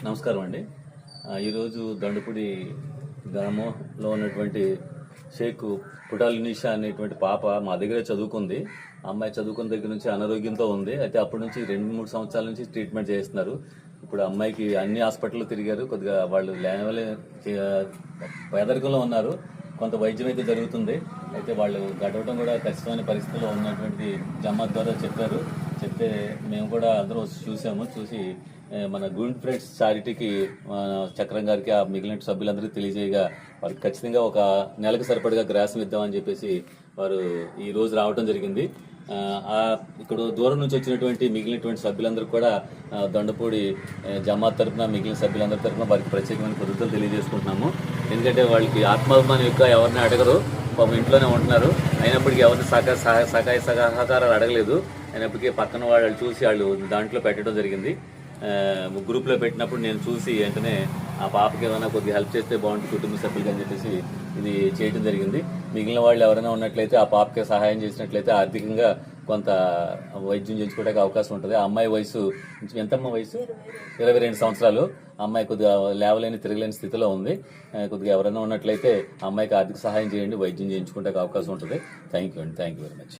నమస్కారం అండి. ఈరోజు దండుపూడి గ్రామంలో ఉన్నటువంటి షేక్ పుటాలి నిషా అనేటువంటి పాప మా దగ్గరే చదువుకుంది. అమ్మాయి చదువుకున్న దగ్గర నుంచి అనారోగ్యంతో ఉంది. అయితే అప్పటి నుంచి 2-3 సంవత్సరాల నుంచి ట్రీట్మెంట్ చేస్తున్నారు. ఇప్పుడు అమ్మాయికి అన్ని హాస్పిటల్లో తిరిగారు. కొద్దిగా వాళ్ళు లేవలే పేదరికంలో ఉన్నారు. కొంత వైద్యం అయితే జరుగుతుంది. అయితే వాళ్ళు గడవడం కూడా కష్టమైన పరిస్థితిలో ఉన్నటువంటి జమాత్ ద్వారా చెప్పారు. చెప్తే మేము కూడా అందరూ చూసి మన గుడ్ ఫ్రెండ్స్ చారిటీకి చక్రం గారికి ఆ మిగిలిన సభ్యులందరికీ తెలియజేయగా వారికి ఖచ్చితంగా ఒక నెలకు సరిపడగా గ్రాసం ఇద్దామని చెప్పేసి వారు ఈ రోజు రావడం జరిగింది. ఇక్కడ దూరం నుంచి వచ్చినటువంటి మిగిలినటువంటి సభ్యులందరూ కూడా దండపూడి జమాత్ తరఫున మిగిలిన సభ్యులందరి తరఫున వారికి ప్రత్యేకమైన కృతజ్ఞతలు తెలియజేసుకుంటున్నాము. ఎందుకంటే వాళ్ళకి ఆత్మాభిమానం ఎక్కువ, ఎవరిని అడగరు, పాపం ఇంట్లోనే ఉంటున్నారు. అయినప్పటికీ ఎవరిని సహకారాలు అడగలేదు. అయినప్పటికీ పక్కన వాళ్ళు చూసి వాళ్ళు దాంట్లో పెట్టడం జరిగింది. గ్రూప్లో పెట్టినప్పుడు నేను చూసి వెంటనే ఆ పాపకి ఏమైనా కొద్దిగా హెల్ప్ చేస్తే బాగుంటుంది కుటుంబ సభ్యులుగా అని చెప్పేసి ఇది చేయడం జరిగింది. మిగిలిన వాళ్ళు ఎవరైనా ఉన్నట్లయితే ఆ పాపకి సహాయం చేసినట్లయితే ఆర్థికంగా కొంత వైద్యం చేయించుకోవడానికి అవకాశం ఉంటుంది. ఆ అమ్మాయి వయసు ఎంతమ్మ వయసు 22 సంవత్సరాలు. అమ్మాయి కొద్దిగా లేవలేని తిరగలేని స్థితిలో ఉంది. కొద్దిగా ఎవరైనా ఉన్నట్లయితే అమ్మాయికి ఆర్థిక సహాయం చేయండి, వైద్యం చేయించుకోవడానికి అవకాశం ఉంటుంది. Thank you very much.